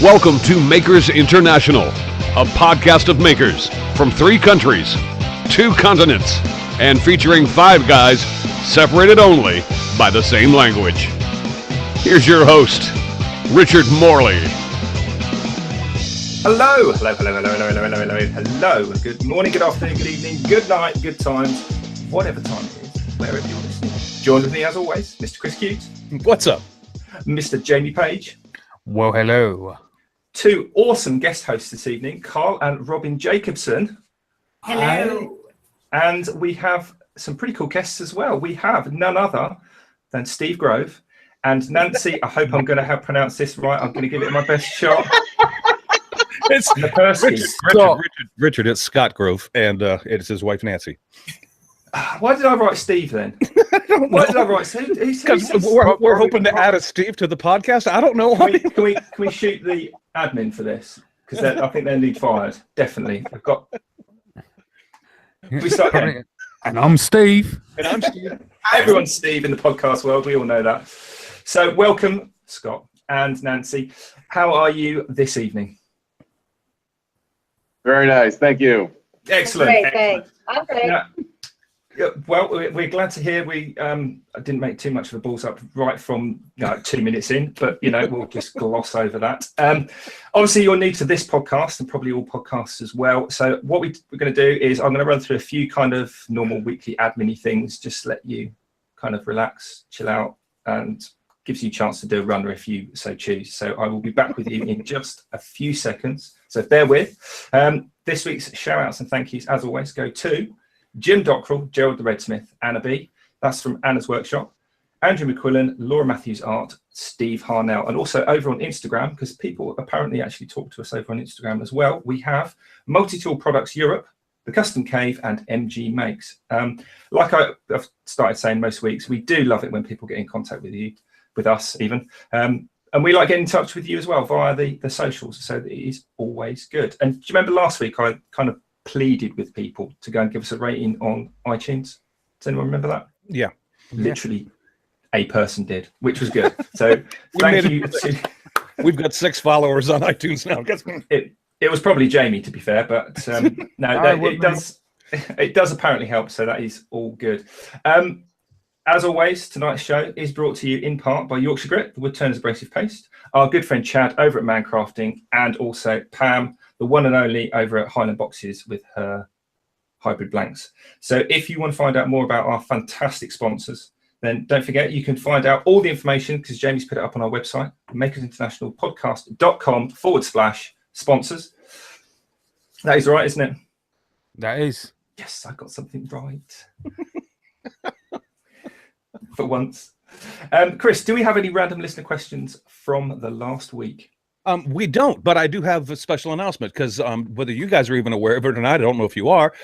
Welcome to Makers International, a podcast of makers from 3 countries, 2 continents, and featuring 5 guys separated only by the same language. Here's your host, Richard Morley. Hello. Good morning, good afternoon, good evening, good night, good times, whatever time it is, wherever you're listening. Joined with me as always, Mr. Chris Cute. What's up? Mr. Jamie Page. Well, hello. 2 awesome guest hosts this evening, Carl and Robin Jacobson. Hello. And we have some pretty cool guests as well. We have none other than Steve Grove and Nancy. I hope I'm going to pronounce this right. I'm going to give it my best shot. It's Richard. It's Scott Grove, and it's his wife Nancy. Why did I write Steve then? Why did I write Steve? Because we're hoping to add a Steve to the podcast. I don't know. Can we shoot the admin for this? Because I think they need fired. Definitely. We start again. And I'm Steve. And I'm Steve. Everyone's Steve in the podcast world. We all know that. So welcome, Scott and Nancy. How are you this evening? Very nice. Thank you. Excellent. Great, thanks. I'm great. Yeah, well, we're glad to hear. I didn't make too much of a balls up right from 2 minutes in, but we'll just gloss over that. Obviously, you're new to this podcast and probably all podcasts as well. So what we're going to do is I'm going to run through a few kind of normal weekly admin-y things, just let you kind of relax, chill out, and gives you a chance to do a runner if you so choose. So I will be back with you in just a few seconds. So bear with. This week's shout-outs and thank yous, as always, go to Jim Dockrell, Gerald the Redsmith, Anna B. That's from Anna's Workshop. Andrew McQuillan, Laura Matthews Art, Steve Harnell. And also over on Instagram, because people apparently actually talk to us over on Instagram as well, we have Multi-Tool Products Europe, The Custom Cave, and MG Makes. Like I've started saying most weeks, we do love it when people get in contact with us even. And we like getting in touch with you as well via the socials, so it is always good. And do you remember last week I kind of pleaded with people to go and give us a rating on iTunes? Does anyone remember that? Yeah. Literally a person did, which was good. So thank you. We've got 6 followers on iTunes now. It was probably Jamie, to be fair, but it does apparently help, so that is all good. As always, tonight's show is brought to you in part by Yorkshire Grit, the Woodturners Abrasive Paste, our good friend Chad over at Mancrafting, and also Pam, the one and only over at Highland Boxes with her hybrid blanks. So if you want to find out more about our fantastic sponsors, then don't forget you can find out all the information, because Jamie's put it up on our website, makersinternationalpodcast.com/sponsors. That is right, isn't it? That is. Yes, I got something right. For once. Chris, do we have any random listener questions from the last week? We don't, but I do have a special announcement, because whether you guys are even aware of it or not, I don't know if you are.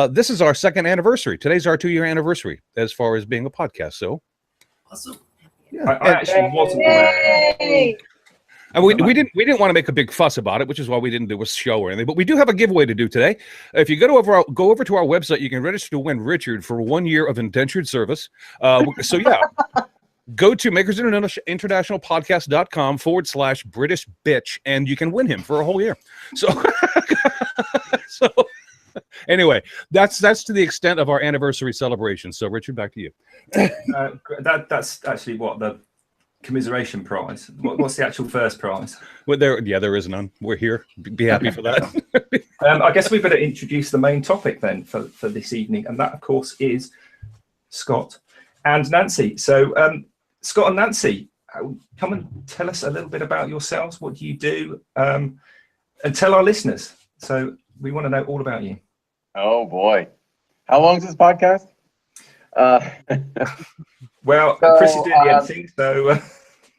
This is our 2nd anniversary. Today's our 2-year anniversary as far as being a podcast. So, Awesome. yeah. I actually wasn't aware. Yay! And we didn't want to make a big fuss about it, which is why we didn't do a show or anything. But we do have a giveaway to do today. If you go over to our website, you can register to win Richard for 1 year of indentured service. So yeah, go to makersinternationalpodcast.com/British bitch, and you can win him for a whole year. So, anyway, that's to the extent of our anniversary celebration. So Richard, back to you. That's actually what the commiseration prize. What's the actual first prize? Well, there is none. We're here. Be happy for that. I guess we better introduce the main topic then for this evening, and that, of course, is Scott and Nancy. So, Scott and Nancy, come and tell us a little bit about yourselves. What do you do? And tell our listeners. So we want to know all about you. Oh boy, how long is this podcast? Well, Chris is doing the editing, so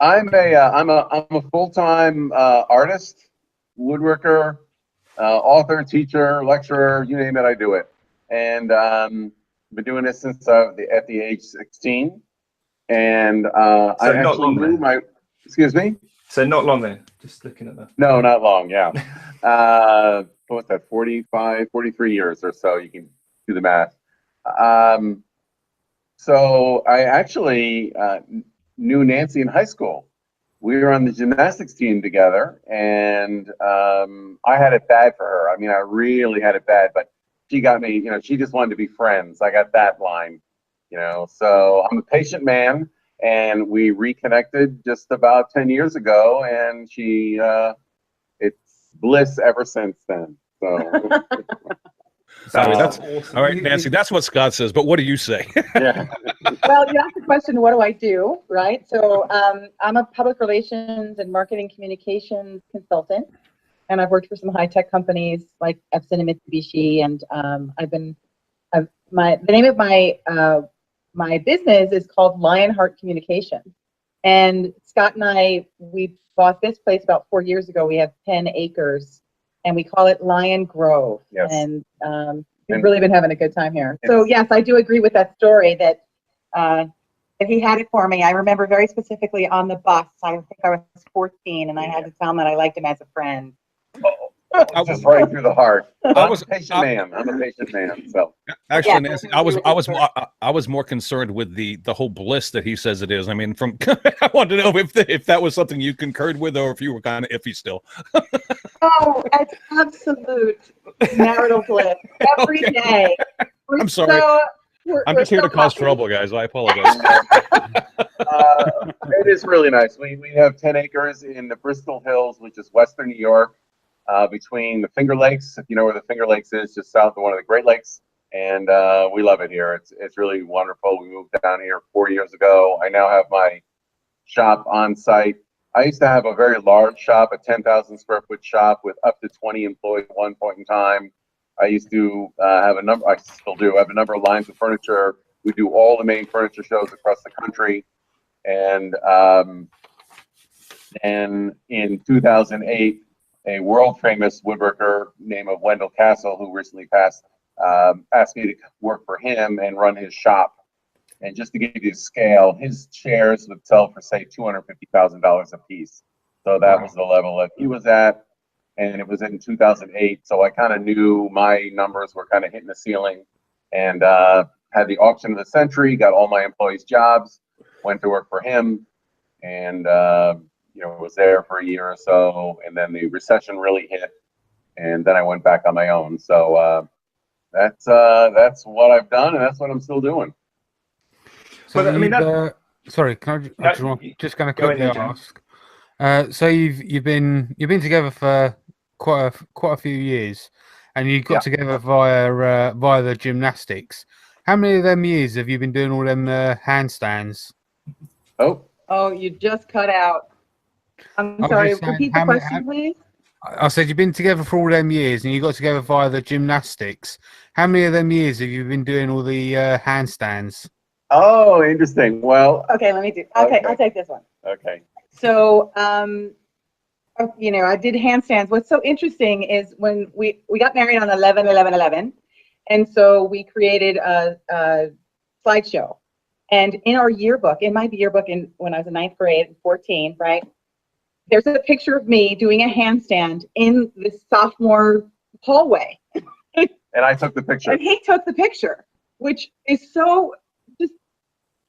I'm a full-time artist, woodworker, author, teacher, lecturer, you name it, I do it. And been doing this since at the age 16. And I actually knew excuse me? So not long then, just looking at that. No, not long, yeah. What's that, 43 years or so, you can do the math. So I actually knew Nancy in high school. we were on the gymnastics team together, and I had it bad for her. I mean, I really had it bad, but she got me, you know, she just wanted to be friends. I got that line, you know, so I'm a patient man, and we reconnected just about 10 years ago, and it's bliss ever since then. So. Sorry, that's awesome. all right, Nancy. That's what Scott says, but what do you say? Yeah. Well, you asked the question, what do I do, right? So I'm a public relations and marketing communications consultant, and I've worked for some high-tech companies like Epson and Mitsubishi, and the name of my business is called Lionheart Communication. And Scott and we bought this place about 4 years ago. We have 10 acres, and we call it Lion Grove. Yes. And we've really been having a good time here. So yes, I do agree with that story that he had it for me. I remember very specifically on the bus. I think I was 14, and I had to tell him that I liked him as a friend. Just right through the heart. I'm I'm a patient man. So Actually, Yeah. Nancy, I was more concerned with the whole bliss that he says it is. I mean, from I wanted to know if that was something you concurred with, or if you were kind of iffy still. Oh, it's absolute marital bliss every day. I'm sorry. I'm just here to cause trouble, guys. I apologize. it is really nice. We have 10 acres in the Bristol Hills, which is Western New York, between the Finger Lakes, if you know where the Finger Lakes is, just south of one of the Great Lakes. And we love it here. It's really wonderful. We moved down here 4 years ago. I now have my shop on site. I used to have a very large shop, a 10,000 square foot shop with up to 20 employees at one point in time. I used to have I still do, have a number of lines of furniture. We do all the main furniture shows across the country. And in 2008, a world famous woodworker named Wendell Castle, who recently passed, asked me to work for him and run his shop. And just to give you a scale, his chairs would sell for, say, $250,000 a piece. So that was the level that he was at. And it was in 2008. So I kind of knew my numbers were kind of hitting the ceiling, and had the auction of the century, got all my employees jobs, went to work for him, and was there for a year or so. And then the recession really hit, and then I went back on my own. So that's what I've done, and that's what I'm still doing. So But I mean, sorry, can I just going to quickly ask? So you've been together for quite a few years, and you got together via the gymnastics. How many of them years have you been doing all them handstands? Oh, you just cut out. I'm sorry. Repeat the question, please. I said you've been together for all them years, and you got together via the gymnastics. How many of them years have you been doing all the handstands? Oh, interesting. Well, okay, I'll take this one. Okay. So, I did handstands. What's so interesting is when we got married on 11/11/11, and so we created a slideshow. And in our yearbook, in my yearbook, when I was in 9th grade, 14, right? There's a picture of me doing a handstand in the sophomore hallway. And I took the picture. And he took the picture, which is so just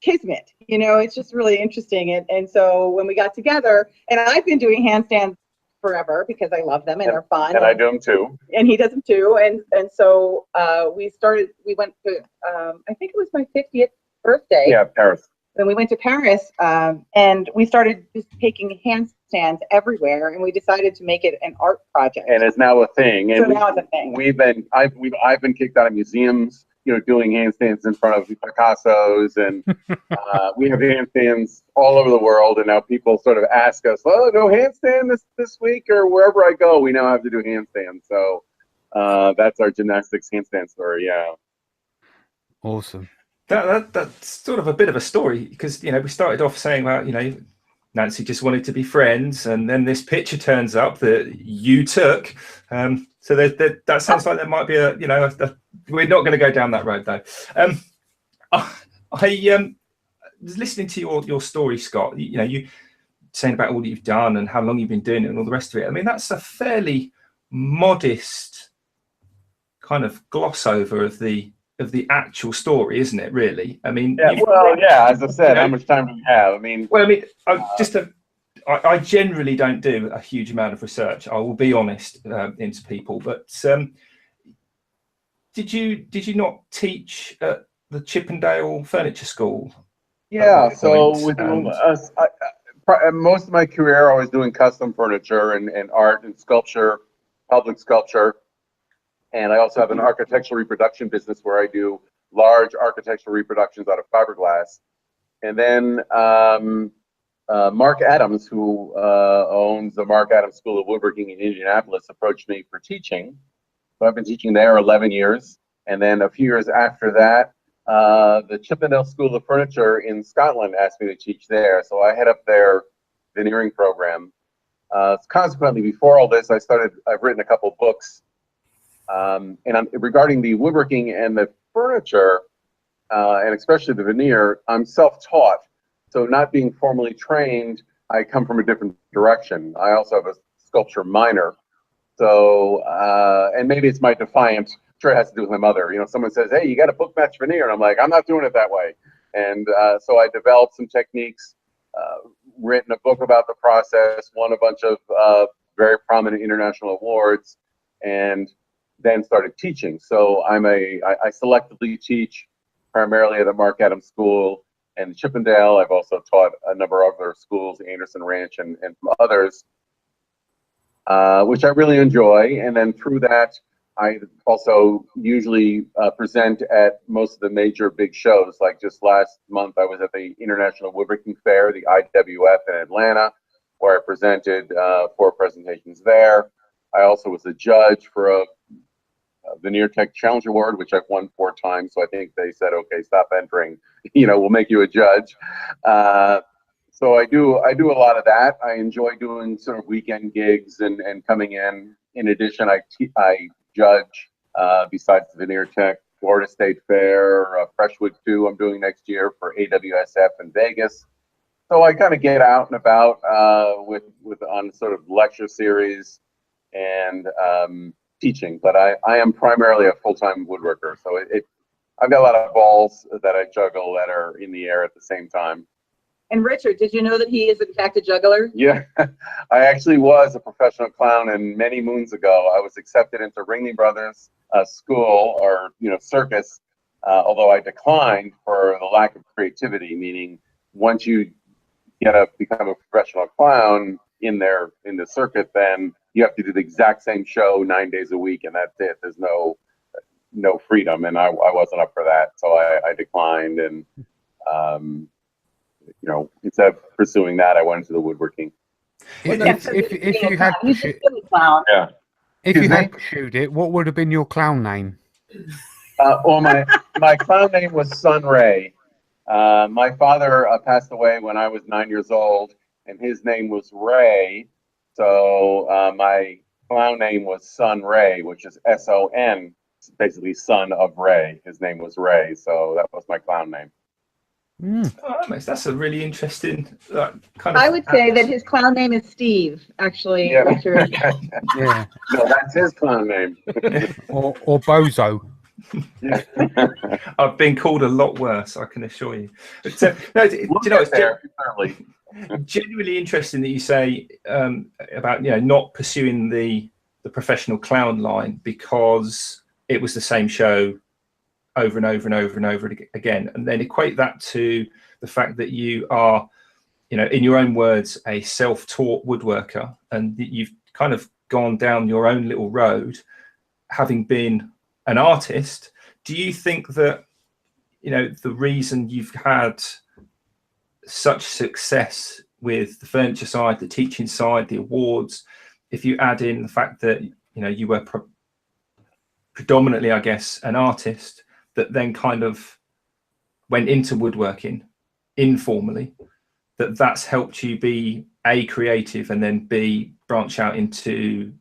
kismet, it's just really interesting. And so when we got together, and I've been doing handstands forever because I love them and they're fun. And I do them too. And he does them too. And so we went to, I think it was my 50th birthday. Yeah, Paris. Then we went to Paris, and we started just taking handstands everywhere, and we decided to make it an art project. And it's now a thing. And so now it's a thing. I've been kicked out of museums, doing handstands in front of Picasso's, and we have handstands all over the world. And now people sort of ask us, "Oh, no handstand this week," or wherever I go, we now have to do handstands. So that's our gymnastics handstand story. Yeah. Awesome. That's sort of a bit of a story, because we started off saying, well, Nancy just wanted to be friends, and then this picture turns up that you took. So that sounds like there might be we're not going to go down that road though. I was listening to your story, Scott. You saying about all that you've done and how long you've been doing it and all the rest of it. I mean, that's a fairly modest kind of gloss over of the actual story, isn't it, really? I mean, as I said, how much time do we have? I mean, I generally don't do a huge amount of research. I will be honest into people, but did you not teach at the Chippendale Furniture School? Yeah. So with us, most of my career, I was doing custom furniture and art and sculpture, public sculpture. And I also have an architectural reproduction business where I do large architectural reproductions out of fiberglass. And then Mark Adams, who owns the Mark Adams School of Woodworking in Indianapolis, approached me for teaching. So I've been teaching there 11 years. And then a few years after that, the Chippendale School of Furniture in Scotland asked me to teach there. So I head up their veneering program. Consequently, before all this, I've written a couple books. And regarding the woodworking and the furniture, and especially the veneer, I'm self-taught. So not being formally trained, I come from a different direction. I also have a sculpture minor. So, and maybe it's my defiant, I'm sure it has to do with my mother. You know, someone says, hey, you got a book match veneer. And I'm like, I'm not doing it that way. And so I developed some techniques, written a book about the process, won a bunch of very prominent international awards, and then started teaching. So I selectively teach primarily at the Mark Adams School and Chippendale. I've also taught a number of other schools, Anderson Ranch and others, which I really enjoy. And then through that, I also usually present at most of the major big shows. Like just last month, I was at the International Woodworking Fair, the IWF in Atlanta, where I presented 4 presentations there. I also was a judge for a Veneer Tech Challenge Award, which I've won 4 times. So I think they said, okay, stop entering, we'll make you a judge. So I do a lot of that. I enjoy doing sort of weekend gigs and coming in. In addition, I judge, besides the Veneer Tech, Florida State Fair, Freshwood 2 I'm doing next year for AWSF in Vegas. So I kind of get out and about on sort of lecture series and teaching, but I am primarily a full-time woodworker. So I've got a lot of balls that I juggle that are in the air at the same time. And Richard, did you know that he is in fact a juggler? Yeah, I actually was a professional clown, and many moons ago, I was accepted into Ringling Brothers school, or circus, although I declined for the lack of creativity, meaning once you become a professional clown in the circuit, then you have to do the exact same show 9 days a week, and that's it. There's no freedom, and I wasn't up for that, so I declined, and instead of pursuing that, I went into the woodworking. If you had pursued it, what would have been your clown name? Well, my clown name was Sun Ray. My father passed away when I was 9 years old, and his name was Ray. So my clown name was Sun Ray, which is S-O-N, basically son of Ray. His name was Ray, so that was my clown name. Oh, that's a really interesting kind of. I would say that his clown name is Steve, actually. Yeah. Richard. Yeah. No, that's his clown name. or Bozo. Yeah. I've been called a lot worse, I can assure you. But, it's genuinely interesting that you say about not pursuing the professional clown line because it was the same show over and over and over and over again, and then equate that to the fact that you are, in your own words, a self-taught woodworker, and that you've kind of gone down your own little road, having been an artist. Do you think that, the reason you've had such success with the furniture side, the teaching side, the awards, if you add in the fact that, you were predominantly, I guess, an artist, that then kind of went into woodworking informally, that's helped you be A, creative, and then B, branch out into,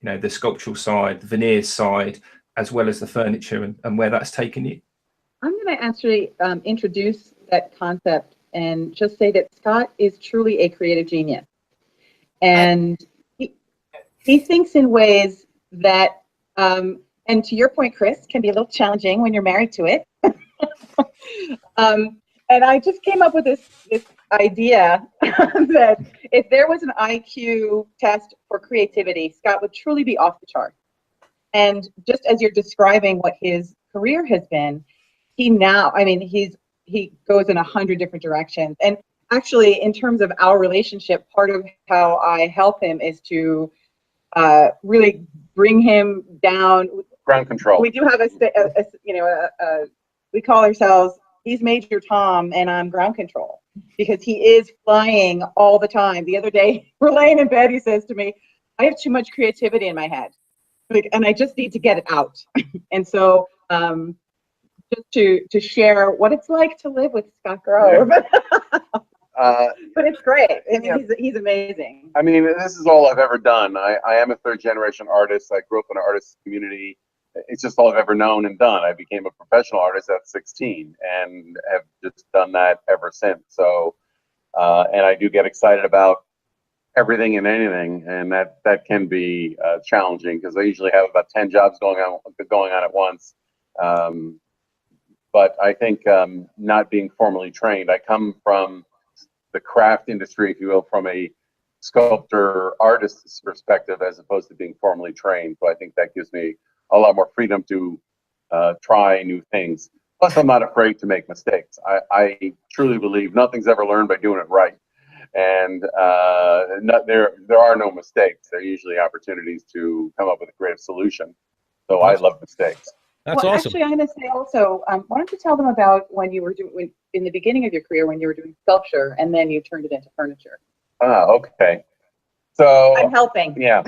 the sculptural side, the veneers side, as well as the furniture and where that's taken you? I'm going to actually introduce that concept and just say that Scott is truly a creative genius. And he thinks in ways that, and to your point, Chris, can be a little challenging when you're married to it. And I just came up with this idea that if there was an IQ test for creativity, Scott would truly be off the chart. And just as you're describing what his career has been, he goes in 100 different directions. And actually, in terms of our relationship, part of how I help him is to really bring him down. Ground control. We do have we call ourselves, he's Major Tom and I'm ground control, because he is flying all the time. The other day, we're laying in bed, he says to me, I have too much creativity in my head, and I just need to get it out. And so just to share what it's like to live with Scott Grove. But it's great. I mean, he's amazing. I mean, this is all I've ever done. I am a third-generation artist. I grew up in an artist community. It's just all I've ever known and done. I became a professional artist at 16 and have just done that ever since. So, and I do get excited about everything and anything, and that can be challenging, because I usually have about 10 jobs going on at once. But I think not being formally trained, I come from the craft industry, if you will, from a sculptor artist's perspective, as opposed to being formally trained. So I think that gives me a lot more freedom to try new things. Plus, I'm not afraid to make mistakes. I truly believe nothing's ever learned by doing it right. And there are no mistakes. There are usually opportunities to come up with a creative solution. So I love mistakes. That's awesome. Actually, I'm going to say also, why don't you tell them about when you were doing, in the beginning of your career, when you were doing sculpture and then you turned it into furniture. Okay. So I'm helping. Yeah.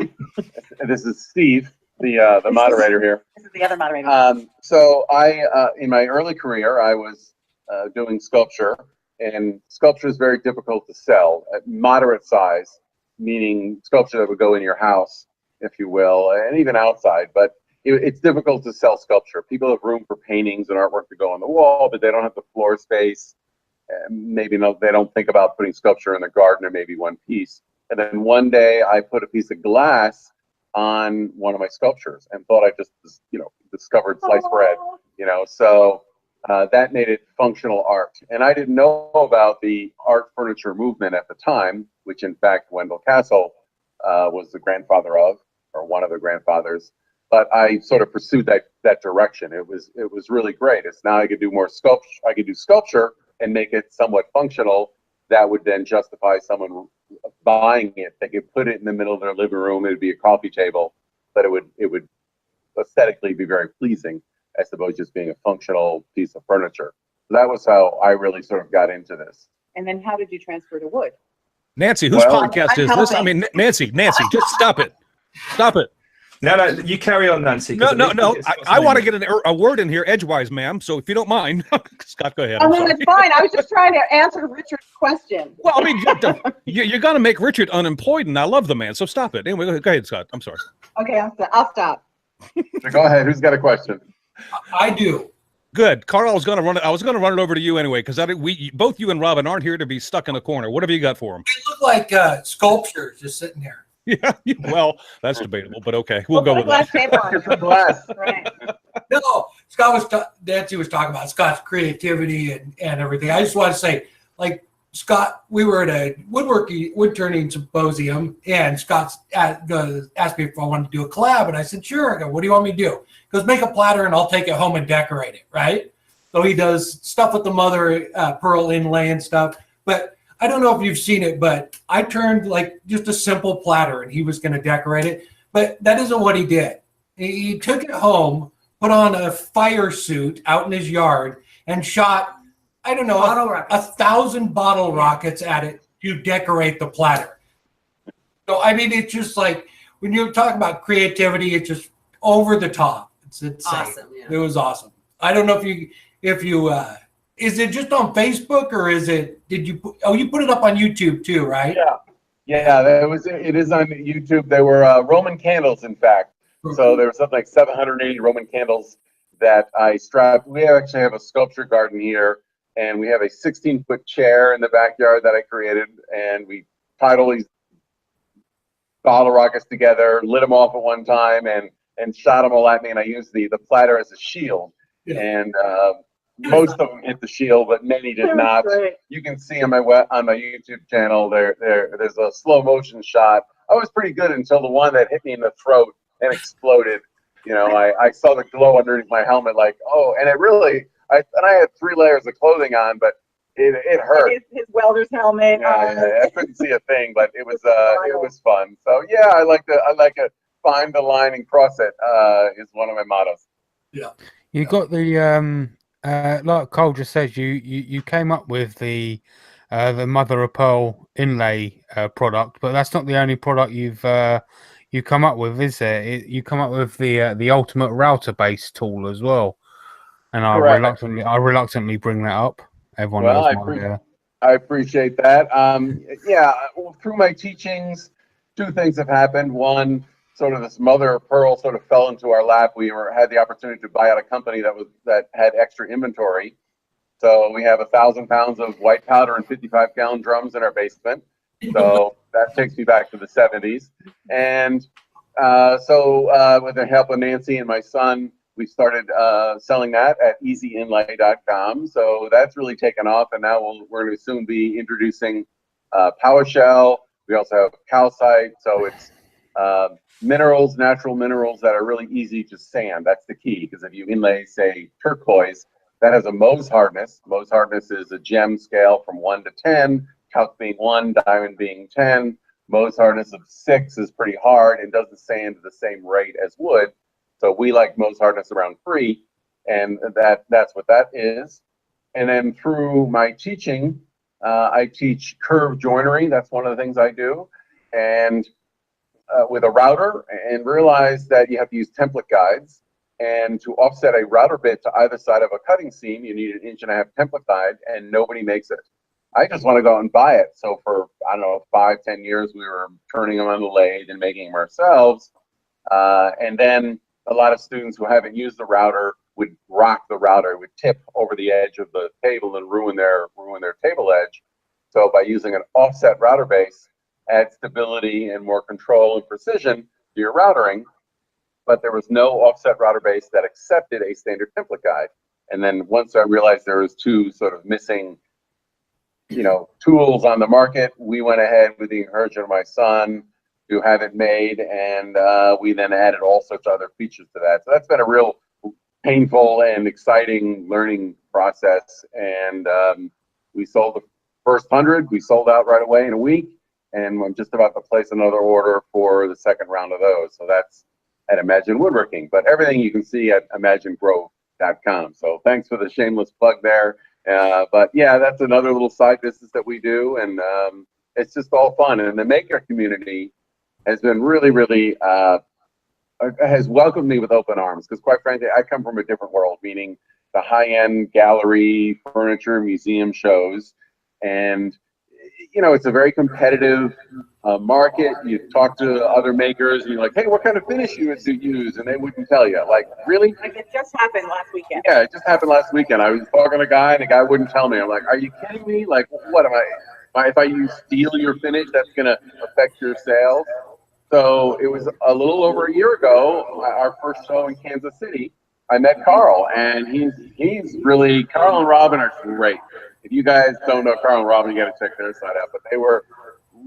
This is Steve, the moderator here. This is the other moderator. So I, in my early career, I was doing sculpture, and sculpture is very difficult to sell at moderate size, meaning sculpture that would go in your house, if you will, and even outside. But it's difficult to sell sculpture. People have room for paintings and artwork to go on the wall, but they don't have the floor space. Maybe they don't think about putting sculpture in the garden, or maybe one piece. And then one day I put a piece of glass on one of my sculptures and thought I just, discovered sliced bread, so that made it functional art. And I didn't know about the art furniture movement at the time, which in fact Wendell Castle was the grandfather of, or one of the grandfathers. But I sort of pursued that direction. It was really great. It's now I could do more sculpture. I could do sculpture and make it somewhat functional. That would then justify someone buying it. They could put it in the middle of their living room. It would be a coffee table, but it would aesthetically be very pleasing, as opposed to just being a functional piece of furniture. So that was how I really sort of got into this. And then how did you transfer to wood? Nancy, whose podcast is this? I mean, Nancy, just stop it. Stop it. No, you carry on, Nancy. No. I want to get a word in here edgewise, ma'am. So if you don't mind, Scott, go ahead. Oh, no, that's fine. I was just trying to answer Richard's question. Well, I mean, you're going to make Richard unemployed, and I love the man. So stop it. Anyway, go ahead, Scott. I'm sorry. Okay, I'll stop. Go ahead. Who's got a question? I do. Good, Carl. I was going to run it over to you anyway, because both you and Robin aren't here to be stuck in a corner. What have you got for them? They look like sculptures just sitting there. Yeah, well, that's debatable, but okay, we'll go with that. Right. No, Nancy was talking about Scott's creativity and everything. I just want to say, like, Scott, we were at a wood turning symposium, and Scott asked me if I wanted to do a collab, and I said, sure. I go, what do you want me to do? He goes, make a platter, and I'll take it home and decorate it, right? So he does stuff with the mother pearl inlay and stuff, but I don't know if you've seen it, but I turned like just a simple platter and he was going to decorate it. But that isn't what he did. He took it home, put on a fire suit out in his yard, and shot, 1,000 bottle rockets at it to decorate the platter. So, I mean, it's just like when you're talking about creativity, it's just over the top. It's insane. Awesome. Yeah. It was awesome. I don't know if you is it just on Facebook, or you put it up on YouTube too, right? Yeah, it is on YouTube. They were Roman candles, in fact. So there was something like 780 Roman candles that I strapped. We actually have a sculpture garden here, and we have a 16-foot chair in the backyard that I created, and we tied all these bottle rockets together, lit them off at one time, and shot them all at me, and I used the platter as a shield. Yeah. And most of them hit the shield, but many did not. Right. You can see on my YouTube channel there's a slow motion shot. I was pretty good until the one that hit me in the throat and exploded. You know, I saw the glow underneath my helmet, like, oh, and it really, I had 3 layers of clothing on, but it hurt. His welder's helmet. Yeah, I couldn't see a thing, but it was fun. So yeah, I like to find the line and cross it. Is one of my mottos. Yeah. You got the like Carl just said, you came up with the mother of pearl inlay product, but that's not the only product you come up with, is there? You come up with the ultimate router based tool as well, and I reluctantly bring that up. Everyone knows I appreciate that. Yeah, through my teachings, 2 things have happened. One, sort of this mother of pearl sort of fell into our lap. We had the opportunity to buy out a company that had extra inventory. So we have 1,000 pounds of white powder and 55-gallon drums in our basement. So that takes me back to the 70s. And so with the help of Nancy and my son, we started selling that at easyinlay.com. So that's really taken off. And now we're going to soon be introducing PowerShell. We also have calcite. So it's minerals, natural minerals that are really easy to sand. That's the key, because if you inlay, say, turquoise, that has a Mohs hardness. Mohs hardness is a gem scale from 1 to 10, calc being 1, diamond being 10. Mohs hardness of 6 is pretty hard and doesn't sand at the same rate as wood. So we like Mohs hardness around 3, and that's what that is. And then through my teaching, I teach curved joinery. That's one of the things I do. And with a router, and realize that you have to use template guides. And to offset a router bit to either side of a cutting seam, you need an 1.5-inch template guide, and nobody makes it. I just want to go out and buy it. So for, I don't know, 5-10 years, we were turning them on the lathe and making them ourselves. And then a lot of students who haven't used the router would rock the router. It would tip over the edge of the table and ruin their table edge. So by using an offset router base, add stability and more control and precision to your routering. But there was no offset router base that accepted a standard template guide. And then once I realized there was 2 sort of missing, tools on the market, we went ahead with the encouragement of my son to have it made, and we then added all sorts of other features to that. So that's been a real painful and exciting learning process. And we sold the first 100. We sold out right away in a week, and I'm just about to place another order for the second round of those. So that's at Imagine Woodworking, but everything you can see at imaginegrove.com. So thanks for the shameless plug there. But yeah, that's another little side business that we do, and it's just all fun. And the maker community has been really, really has welcomed me with open arms, because quite frankly, I come from a different world, meaning the high-end gallery, furniture, museum shows, and it's a very competitive market. You talk to other makers, and you're like, hey, what kind of finish you use? And they wouldn't tell you. Like, really? Like, it just happened last weekend. Yeah, it just happened last weekend. I was talking to a guy, and the guy wouldn't tell me. I'm like, are you kidding me? Like, what am I? If I use steel your finish, that's going to affect your sales. So it was a little over a year ago, our first show in Kansas City. I met Carl, and he's really, Carl and Robin are great. If you guys don't know Carl and Robin, you got to check their site out. But they were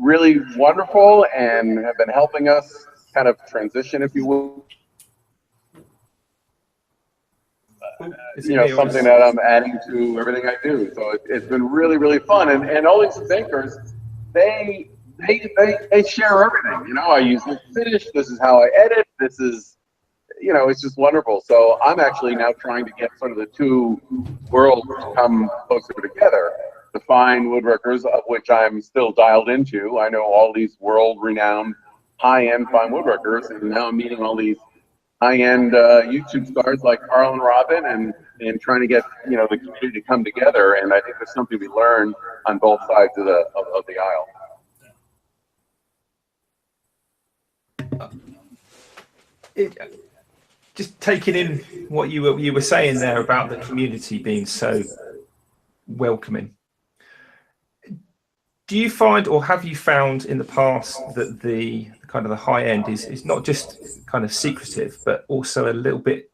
really wonderful and have been helping us kind of transition, if you will. Something that I'm adding to everything I do. So it's been really, really fun. And all these thinkers, they share everything. I use this finish. This is how I edit. This is, it's just wonderful. So I'm actually now trying to get sort of the 2 worlds to come closer together. The fine woodworkers, of which I'm still dialed into. I know all these world-renowned high-end fine woodworkers, and now I'm meeting all these high-end YouTube stars like Carl and Robin, and trying to get the community to come together. And I think there's something we learn on both sides of the aisle. Just taking in what you were saying there about the community being so welcoming. Do you find, or have you found in the past, that the kind of the high end is not just kind of secretive, but also a little bit,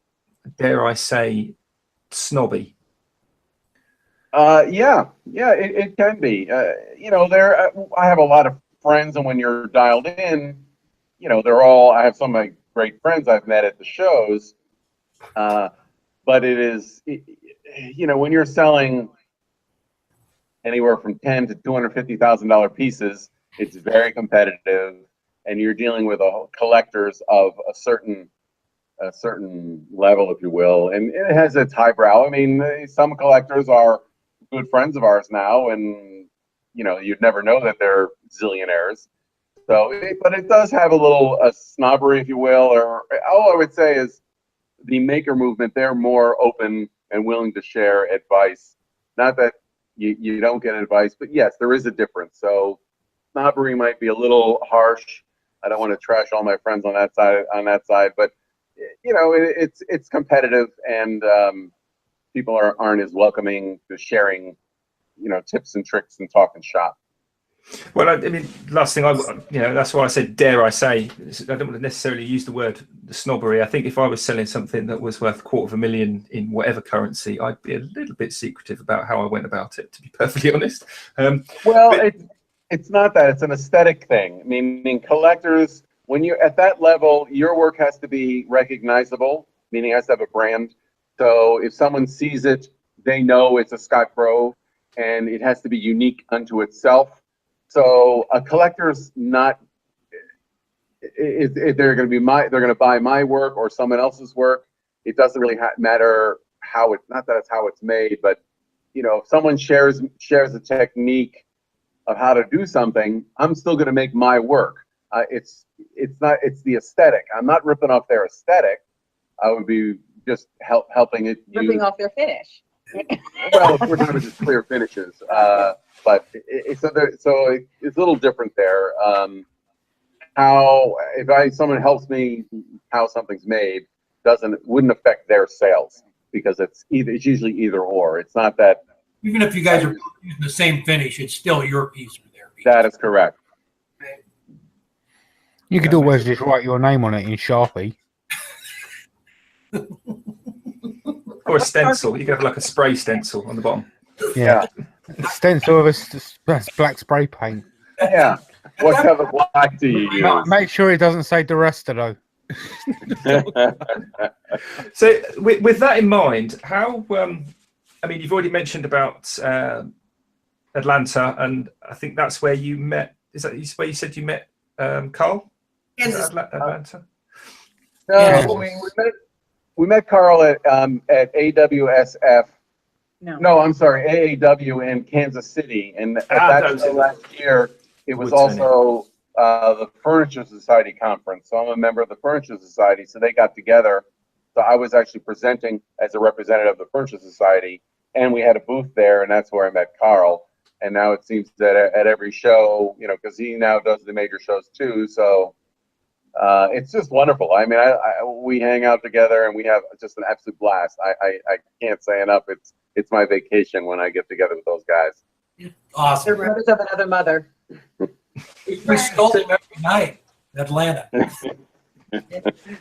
dare I say, snobby? It can be. I have a lot of friends, and when you're dialed in, I have some of my great friends I've met at the shows. But when you're selling anywhere from $10,000 to $250,000 pieces, it's very competitive, and you're dealing with collectors of a certain level, if you will, and it has its highbrow. I mean, some collectors are good friends of ours now, and you'd never know that they're zillionaires. So, but it does have a little snobbery, if you will, or all I would say is the maker movement. They're more open and willing to share advice. Not that you don't get advice, but yes, there is a difference. So snobbery might be a little harsh. I don't want to trash all my friends on that side, but it's competitive, and people aren't as welcoming to sharing, tips and tricks and talking shop. Well, I mean, last thing that's why I said, dare I say, I don't want to necessarily use the word snobbery. I think if I was selling something that was worth $250,000 in whatever currency, I'd be a little bit secretive about how I went about it, to be perfectly honest. It's not that. It's an aesthetic thing. Meaning collectors, when you're at that level, your work has to be recognizable, meaning it has to have a brand. So if someone sees it, they know it's a Scott Grove, and it has to be unique unto itself. So a collector's not, if they're going to buy my work or someone else's work, it doesn't really matter not that it's how it's made, but if someone shares a technique of how to do something, I'm still going to make my work. It's the aesthetic. I'm not ripping off their aesthetic. I would be just helping it. Ripping off their finish. Well, we're doing just clear finishes, but it's a little different there. Someone helps me how something's made wouldn't affect their sales, because it's usually either or. It's not that. Even if you guys are using the same finish, it's still your piece or their piece. That is correct. You could always just write your name on it in Sharpie. Or a stencil. You could have like a spray stencil on the bottom. Yeah. Stencil with a black spray paint. Yeah. What color black do you use? Make sure it doesn't say Deresto. So with that in mind, how you've already mentioned about Atlanta, and I think that's where you met. Is that where you said you met Carl? Atlanta? No, yeah. We met Carl at AWSF. No, I'm sorry, AAW in Kansas City, and at that show last year, it was also the Furniture Society conference. So I'm a member of the Furniture Society, so they got together. So I was actually presenting as a representative of the Furniture Society, and we had a booth there, and that's where I met Carl. And now it seems that at every show, because he now does the major shows too, so it's just wonderful. I mean, we hang out together, and we have just an absolute blast. I can't say enough. It's my vacation when I get together with those guys. Awesome. They're brothers of another mother. We stole them every night in Atlanta.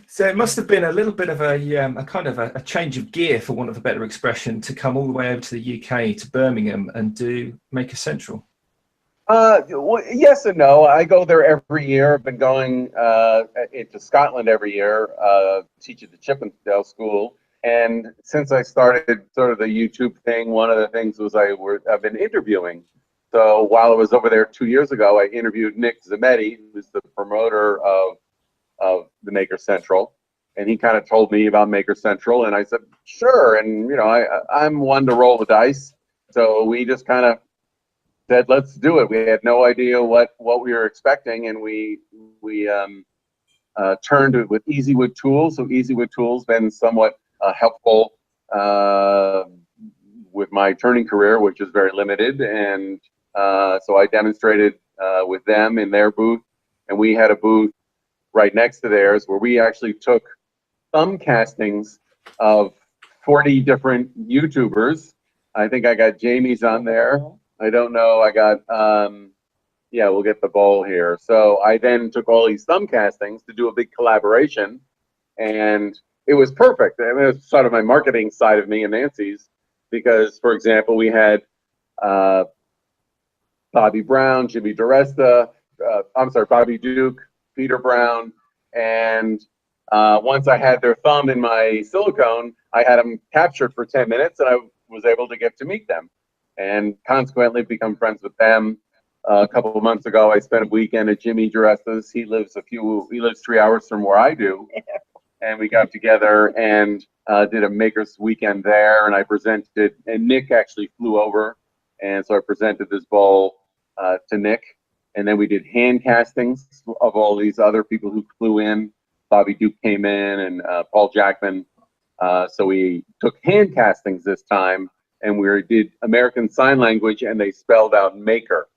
So it must have been a little bit of a kind of a change of gear, for want of a better expression, to come all the way over to the UK, to Birmingham, and do Maker Central. Well, yes and no. I go there every year. I've been going into Scotland every year, teach at the Chippendale School. And since I started sort of the YouTube thing, one of the things was I've been interviewing. So while I was over there 2 years ago, I interviewed Nick Zametti, who's the promoter of the Maker Central, and he kind of told me about Maker Central, and I said sure. And I'm one to roll the dice, so we just kind of said let's do it. We had no idea what we were expecting, and we turned it with EasyWood Tools. So EasyWood Tools been somewhat helpful with my turning career, which is very limited, and so I demonstrated with them in their booth, and we had a booth right next to theirs where we actually took thumb castings of 40 different YouTubers. I think I got Jamie's on there. I don't know. I got, we'll get the bowl here. So I then took all these thumb castings to do a big collaboration, and it was perfect. I mean, it was sort of my marketing side of me and Nancy's because, for example, we had Bobby Brown, Jimmy DiResta, Bobby Duke, Peter Brown, and once I had their thumb in my silicone, I had them captured for 10 minutes, and I was able to get to meet them, and consequently become friends with them. A couple of months ago, I spent a weekend at Jimmy DiResta's. He lives 3 hours from where I do, and we got together and did a Makers Weekend there, and I presented, and Nick actually flew over, and so I presented this bowl to Nick, and then we did hand castings of all these other people who flew in. Bobby Duke came in, and Paul Jackman. So we took hand castings this time, and we did American Sign Language, and they spelled out maker.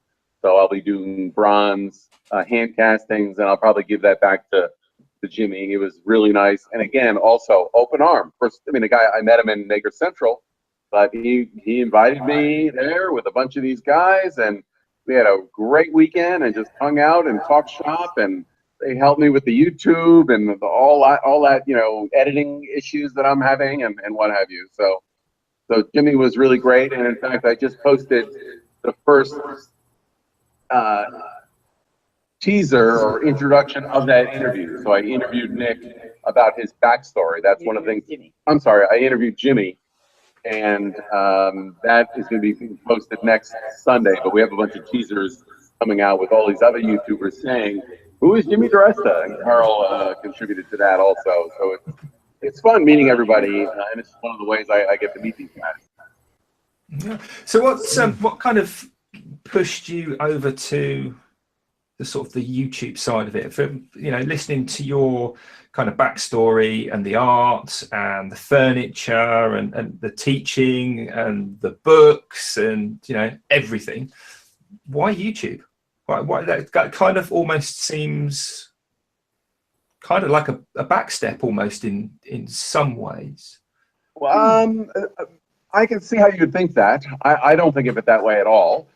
So I'll be doing bronze hand castings, and I'll probably give that back to Jimmy. It was really nice, and again, also open arm. First, I mean, the guy, I met him in Maker Central, but he invited me there with a bunch of these guys, and we had a great weekend and just hung out and talked shop, and they helped me with the YouTube and all that, you know, editing issues that I'm having and what have you. So Jimmy was really great, and in fact, I just posted the first teaser or introduction of that interview. So I interviewed Nick about his backstory. That's one of the things. I'm sorry, I interviewed Jimmy, and that is going to be posted next Sunday. But we have a bunch of teasers coming out with all these other YouTubers saying, "Who is Jimmy DiResta?" And Carl contributed to that also. So it's fun meeting everybody, and it's one of the ways I get to meet these guys. Yeah. So what kind of pushed you over to the sort of the YouTube side of it? For, you know, listening to your kind of backstory and the art and the furniture and the teaching and the books and, you know, everything. Why YouTube? Why that kind of almost seems kind of like a back step almost in some ways. Well, I can see how you'd think that. I don't think of it that way at all.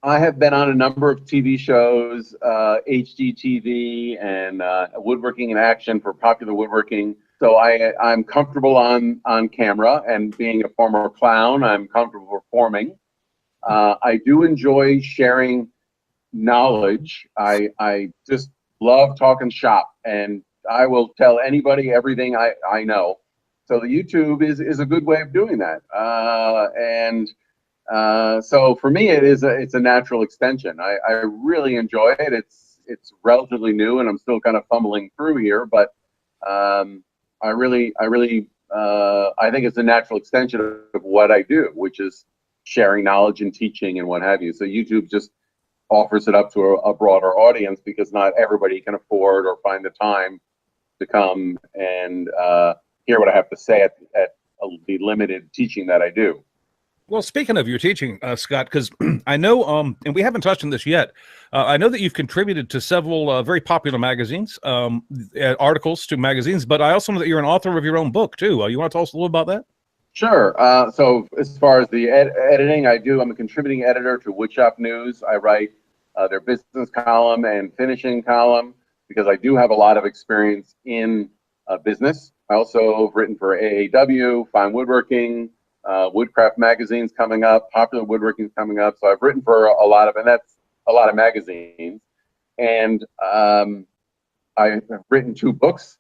I have been on a number of TV shows, HGTV and Woodworking in Action for Popular Woodworking. So I'm comfortable on camera, and being a former clown, I'm comfortable performing. I do enjoy sharing knowledge. I just love talking shop, and I will tell anybody everything I know. So the YouTube is a good way of doing that. So for me, it's a natural extension. I really enjoy it. It's relatively new, and I'm still kind of fumbling through here, but I think it's a natural extension of what I do, which is sharing knowledge and teaching and what have you. So YouTube just offers it up to a broader audience, because not everybody can afford or find the time to come and hear what I have to say at the limited teaching that I do. Well, speaking of your teaching, Scott, because I know, and we haven't touched on this yet, I know that you've contributed to several very popular magazines, articles to magazines, but I also know that you're an author of your own book, too. You want to tell us a little about that? Sure. So as far as the editing, I'm a contributing editor to Woodshop News. I write their business column and finishing column, because I do have a lot of experience in business. I also have written for AAW, Fine Woodworking, Woodcraft magazine's coming up, Popular Woodworking's coming up. So I've written for a lot of magazines, and I've written 2 books.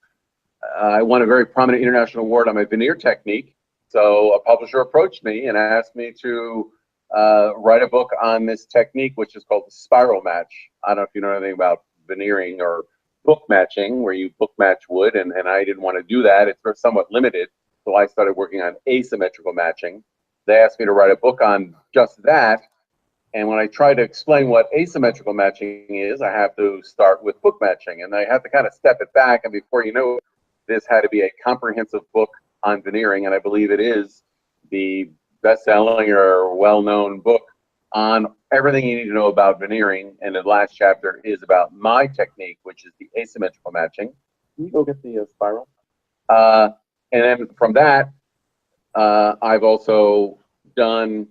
I won a very prominent international award on my veneer technique. So a publisher approached me and asked me to write a book on this technique, which is called the spiral match. I don't know if you know anything about veneering or book matching, where you book match wood, and I didn't want to do that. It's somewhat limited. So I started working on asymmetrical matching. They asked me to write a book on just that. And when I try to explain what asymmetrical matching is, I have to start with book matching. And I have to kind of step it back. And before you know it, this had to be a comprehensive book on veneering. And I believe it is the best-selling or well-known book on everything you need to know about veneering. And the last chapter is about my technique, which is the asymmetrical matching. Can you go get the spiral? And then from that, I've also done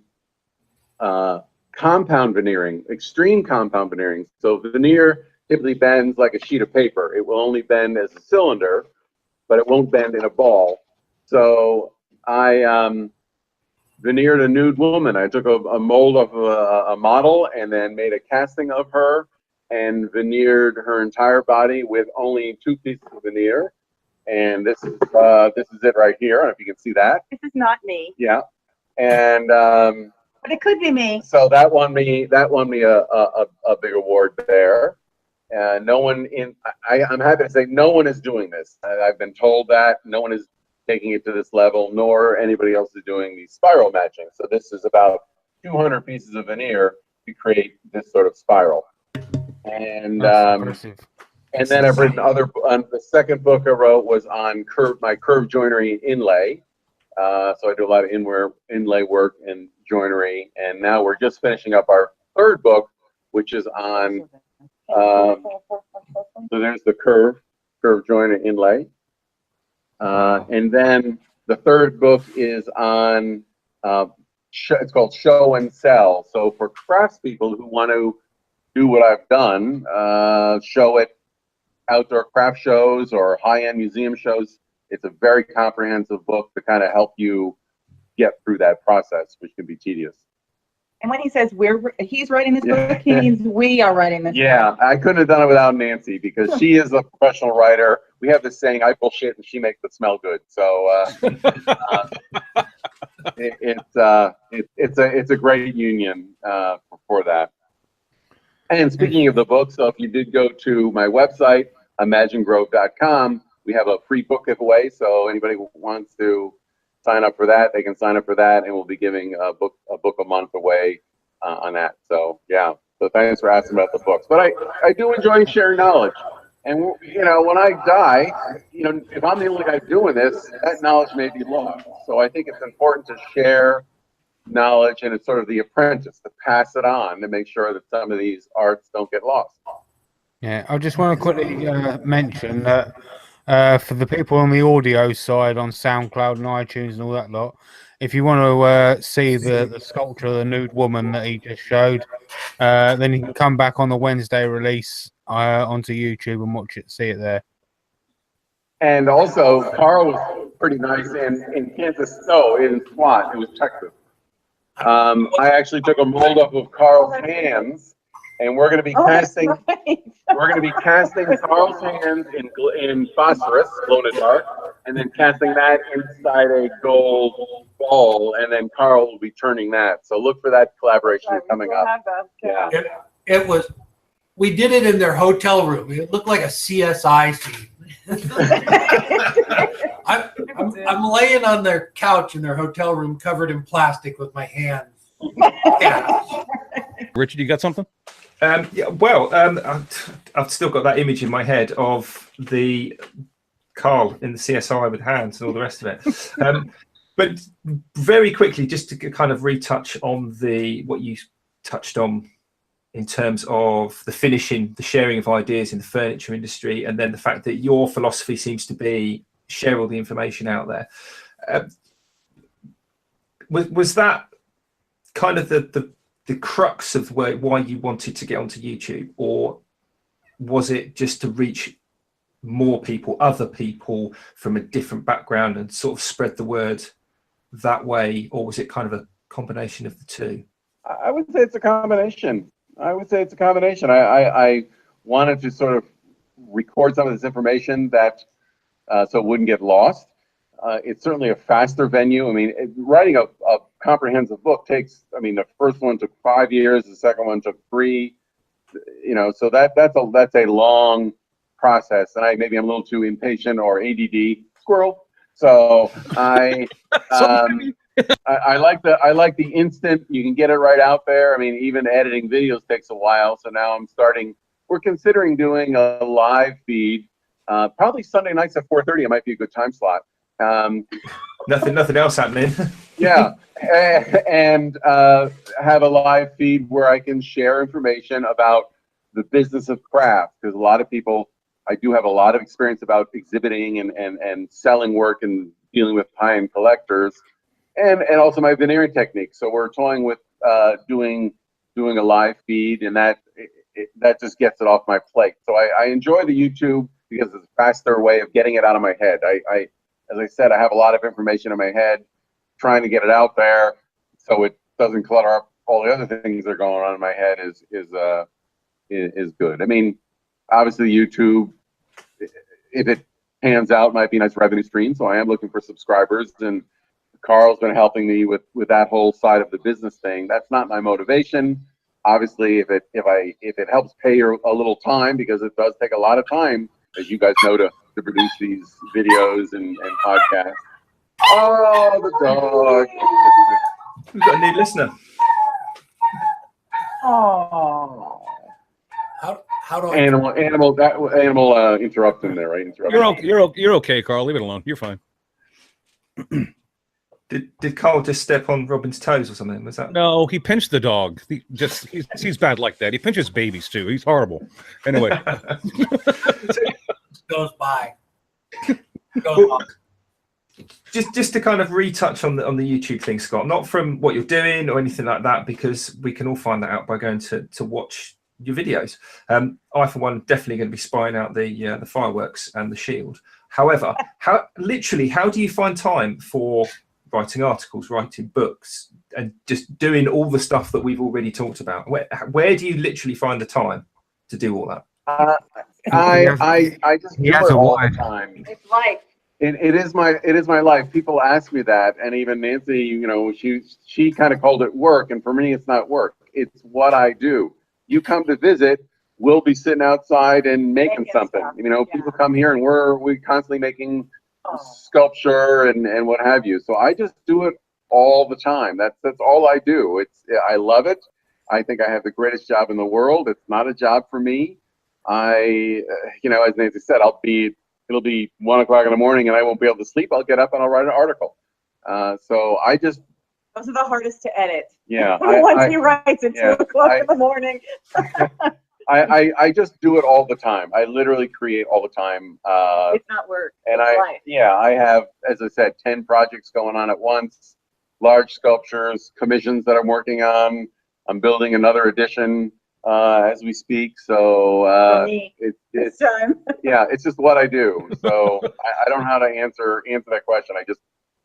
compound veneering, extreme compound veneering. So veneer typically bends like a sheet of paper. It will only bend as a cylinder, but it won't bend in a ball. So I veneered a nude woman. I took a mold of a model and then made a casting of her and veneered her entire body with only 2 pieces of veneer. And this is it right here. I don't know if you can see that. This is not me. Yeah. And but it could be me. So that won me a big award there. No one I'm happy to say no one is doing this. I've been told that no one is taking it to this level, nor anybody else is doing the spiral matching. So this is about 200 pieces of veneer to create this sort of spiral. And then I've written the second book I wrote was on my curved joinery inlay. So I do a lot of inlay work and joinery. And now we're just finishing up our third book, which is on, so there's the curved joinery inlay. And then the third book is on, it's called Show and Sell. So for craftspeople who want to do what I've done, show it outdoor craft shows or high-end museum shows, it's a very comprehensive book to kind of help you get through that process, which can be tedious. And when he says he's writing this book, he means we are writing this book. Yeah, I couldn't have done it without Nancy because she is a professional writer. We have this saying, I bullshit and she makes it smell good. So it's a great union for that. And speaking of the book, so if you did go to my website, imaginegrove.com, we have a free book giveaway. So anybody who wants to sign up for that, they can sign up for that, and we'll be giving a book a month away on that. So yeah, so thanks for asking about the books. But I do enjoy sharing knowledge. And when I die, if I'm the only guy doing this, that knowledge may be lost. So I think it's important to share knowledge, and it's sort of the apprentice to pass it on to make sure that some of these arts don't get lost. Yeah, I just want to quickly mention that for the people on the audio side on SoundCloud and iTunes and all that lot, if you want to see the sculpture of the nude woman that he just showed, then you can come back on the Wednesday release onto YouTube and watch it, see it there. And also, Carl was pretty nice in Kansas. No, in SWAT, it was Texas. I actually took a mold up of Carl's hands, and we're going to be casting. Right. We're going to be casting Carl's hands in phosphorus, glow in the dark, and then casting that inside a gold ball, and then Carl will be turning that. So look for that collaboration coming up. Yeah. It was. We did it in their hotel room. It looked like a CSI scene. I'm laying on their couch in their hotel room covered in plastic with my hands. Yeah. Richard, you got something? Yeah, well, I've still got that image in my head of the Carl in the CSI with hands and all the rest of it. But very quickly, just to kind of retouch on what you touched on in terms of the finishing, the sharing of ideas in the furniture industry, and then the fact that your philosophy seems to be share all the information out there. Was that kind of the crux of why you wanted to get onto YouTube, or was it just to reach more people, other people from a different background, and sort of spread the word that way, or was it kind of a combination of the two? I would say it's a combination. I wanted to sort of record some of this information that so it wouldn't get lost. It's certainly a faster venue. I mean, writing a comprehensive book takes, the first one took 5 years, the second one took 3, so that's a long process. And maybe I'm a little too impatient or ADD squirrel. So I like the instant, you can get it right out there. Even editing videos takes a while. So now we're considering doing a live feed, probably Sunday nights at 4:30. It might be a good time slot. Nothing else happening. Yeah, and have a live feed where I can share information about the business of craft, because a lot of people, I do have a lot of experience about exhibiting and selling work and dealing with high-end collectors, and also my veneering technique. So we're toying with doing a live feed, and that just gets it off my plate. So I enjoy the YouTube because it's a faster way of getting it out of my head. As I said, I have a lot of information in my head, trying to get it out there so it doesn't clutter up all the other things that are going on in my head is good. I mean, obviously YouTube, if it pans out, might be a nice revenue stream. So I am looking for subscribers, and Carl's been helping me with that whole side of the business thing. That's not my motivation. Obviously, if it helps pay a little time, because it does take a lot of time, as you guys know, to produce these videos and podcasts. Oh, the dog! We've got a new listener. Oh. How do I Animal interrupting there, right? You're okay, Carl. Leave it alone. You're fine. Did Carl just step on Robin's toes or something? Was that? No, he pinched the dog. He's bad like that. He pinches babies too. He's horrible. Anyway, goes by? Just to kind of retouch on the YouTube thing, Scott. Not from what you're doing or anything like that, because we can all find that out by going to watch your videos. I, for one, definitely going to be spying out the fireworks and the shield. However, how do you find time for writing articles, writing books, and just doing all the stuff that we've already talked about? Where do you literally find the time to do all that? I just do it all the time. It's life. It is my life. People ask me that, and even Nancy, you know, she kind of called it work, and for me, it's not work. It's what I do. You come to visit, we'll be sitting outside and making something. Stuff. You know, Yeah. people come here and we're constantly making sculpture and what have you. So I just do it all the time. That's all I do. I love it. I think I have the greatest job in the world. It's not a job for me. You know, as Nancy said, it'll be 1 o'clock in the morning and I won't be able to sleep. I'll get up and I'll write an article. So I just. Those are the hardest to edit. Yeah. Once he writes at 2 o'clock in the morning. I just do it all the time. I literally create all the time. It's not work. And it's life. I have, as I said, 10 projects going on at once, large sculptures, commissions that I'm working on. I'm building another edition as we speak. So this time. Yeah, it's just what I do. So I don't know how to answer that question.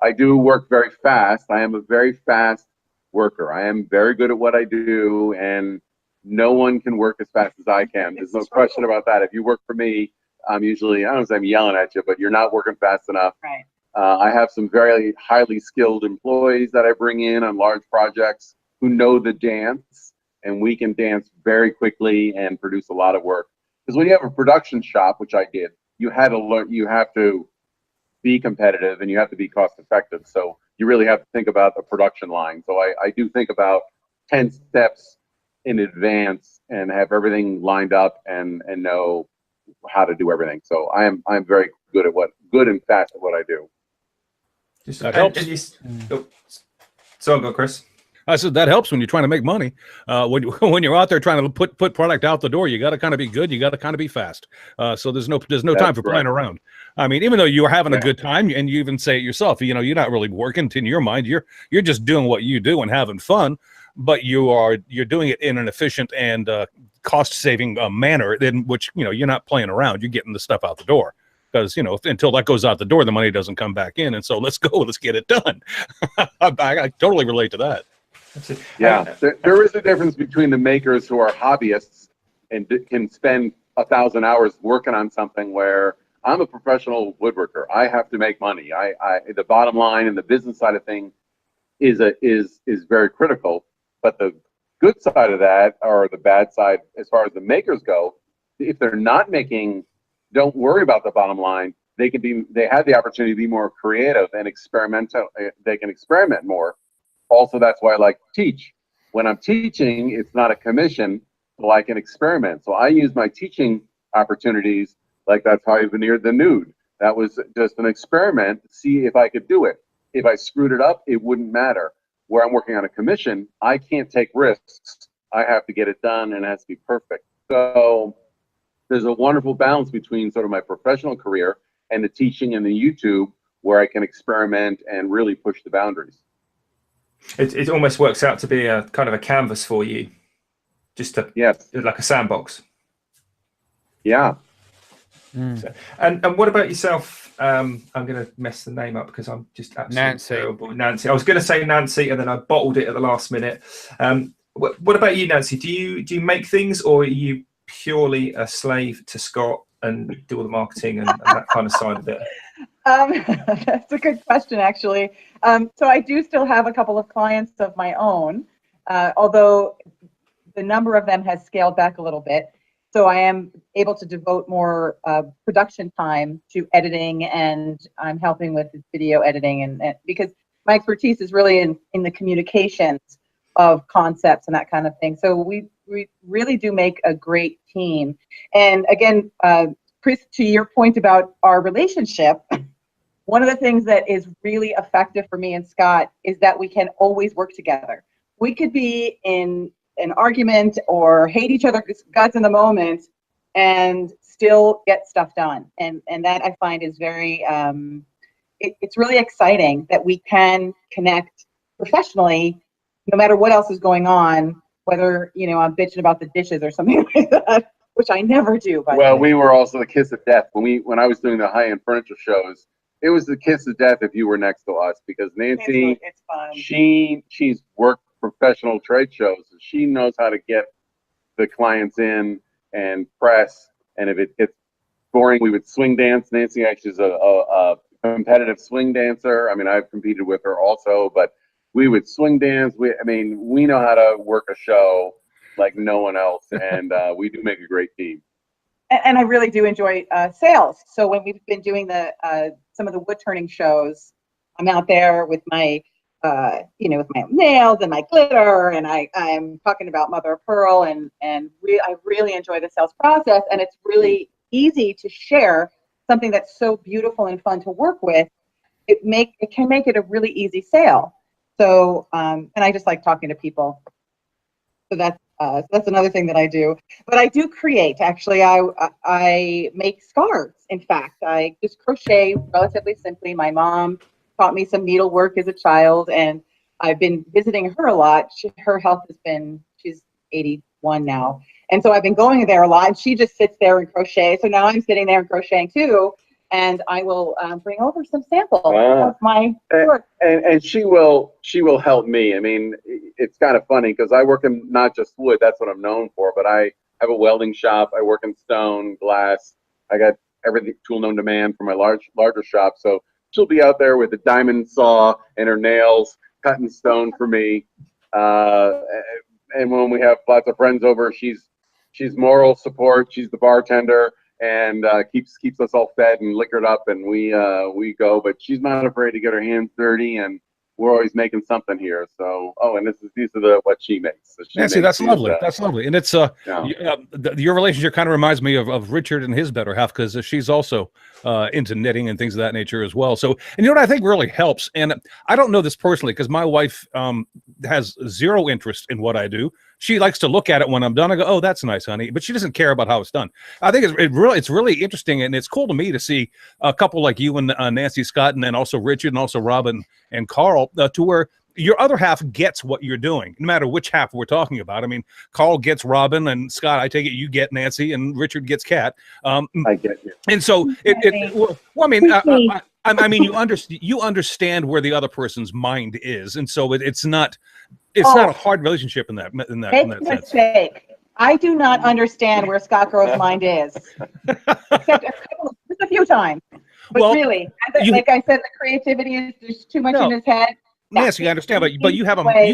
I do work very fast. I am a very fast worker. I am very good at what I do, and no one can work as fast as I can. There's no question about that. If you work for me, I'm usually, I don't know if I'm yelling at you, but you're not working fast enough. Right. I have some very highly skilled employees that I bring in on large projects who know the dance, and we can dance very quickly and produce a lot of work. Because when you have a production shop, which I did, you have to be competitive and you have to be cost effective. So you really have to think about the production line. So I do think about 10 steps in advance and have everything lined up and know how to do everything. So I'm very good and fast at what I do. That helps. So go, Chris. I said that helps when you're trying to make money. When you're out there trying to put product out the door, you got to kind of be good. You got to kind of be fast. So there's no time for playing around. I mean, even though you're having a good time, and you even say it yourself, you know, you're not really working. In your mind, you're just doing what you do and having fun. But you're doing it in an efficient and cost-saving manner, in which, you know, you're not playing around. You're getting the stuff out the door. Because, you know, until that goes out the door, the money doesn't come back in. And so let's get it done. I totally relate to that. Yeah, there is a difference between the makers who are hobbyists and can spend 1,000 hours working on something, where I'm a professional woodworker. I have to make money. The bottom line and the business side of things is very critical. But the good side of that, or the bad side as far as the makers go, if they're not making, don't worry about the bottom line. They have the opportunity to be more creative and experimental. They can experiment more. Also, that's why I like to teach. When I'm teaching, it's not a commission, so I can experiment. So I use my teaching opportunities, like that's how I veneered the nude. That was just an experiment to see if I could do it. If I screwed it up, it wouldn't matter. Where I'm working on a commission, I can't take risks. I have to get it done, and it has to be perfect. So there's a wonderful balance between sort of my professional career and the teaching and the YouTube, where I can experiment and really push the boundaries. It almost works out to be a kind of a canvas for you, like a sandbox. Yeah. So, and what about yourself, I'm going to mess the name up because I'm just absolutely terrible. Nancy. I was going to say Nancy, and then I bottled it at the last minute. What about you, Nancy? Do you make things, or are you purely a slave to Scott and do all the marketing and that kind of side of it? That's a good question, actually. So I do still have a couple of clients of my own, although the number of them has scaled back a little bit. So I am able to devote more production time to editing, and I'm helping with video editing, and because my expertise is really in the communications of concepts and that kind of thing. So we really do make a great team. And again, Chris, to your point about our relationship, one of the things that is really effective for me and Scott is that we can always work together. We could be in an argument or hate each other guts in the moment and still get stuff done. And that I find is very, it's really exciting that we can connect professionally no matter what else is going on, whether, I'm bitching about the dishes or something like that, which I never do. Well, we were also the kiss of death when I was doing the high-end furniture shows. It was the kiss of death if you were next to us, because Nancy, it's fun. she's worked professional trade shows. She knows how to get the clients in and press. And if it's boring, we would swing dance. Nancy actually is a competitive swing dancer. I mean, I've competed with her also, but we would swing dance. We know how to work a show like no one else, and we do make a great team. And I really do enjoy sales. So when we've been doing some of the wood turning shows, I'm out there with my with my nails and my glitter, and I'm talking about mother of pearl, and I really enjoy the sales process, and it's really easy to share something that's so beautiful and fun to work with. It can make it a really easy sale. So and I just like talking to people. So that's another thing that I do. But I do create. Actually, I make scarves. In fact, I just crochet relatively simply. My mom taught me some needlework as a child, and I've been visiting her a lot. Her health she's 81 now. And so I've been going there a lot, and she just sits there and crochets. So now I'm sitting there and crocheting too, and I will bring over some samples of my work. And she will help me. I mean, it's kind of funny because I work in not just wood, that's what I'm known for, but I have a welding shop. I work in stone, glass. I got everything tool known to man for my larger shop. So she'll be out there with a diamond saw and her nails cutting stone for me. And when we have lots of friends over, she's moral support. She's the bartender and keeps us all fed and liquored up, and we go. But she's not afraid to get her hands dirty, and we're always making something here. So and these are what she makes. So Nancy, that's lovely. That's lovely, and it's your relationship kind of reminds me of Richard and his better half, because she's also into knitting and things of that nature as well. So, and you know what I think really helps, and I don't know this personally because my wife has zero interest in what I do. She likes to look at it when I'm done. I go, "Oh, that's nice, honey," but she doesn't care about how it's done. I think it's really interesting, and it's cool to me to see a couple like you and Nancy, Scott, and then also Richard, and also Robin and Carl, to where your other half gets what you're doing, no matter which half we're talking about. I mean, Carl gets Robin, and Scott, I take it you get Nancy, and Richard gets Kat. I get you. And so I mean, you understand where the other person's mind is, and so it's not a hard relationship in that sense. Mistake. I do not understand where Scott Grove's mind is, except just a few times. But really, like I said, the creativity is there's too much in his head. Yes, I understand, but you have I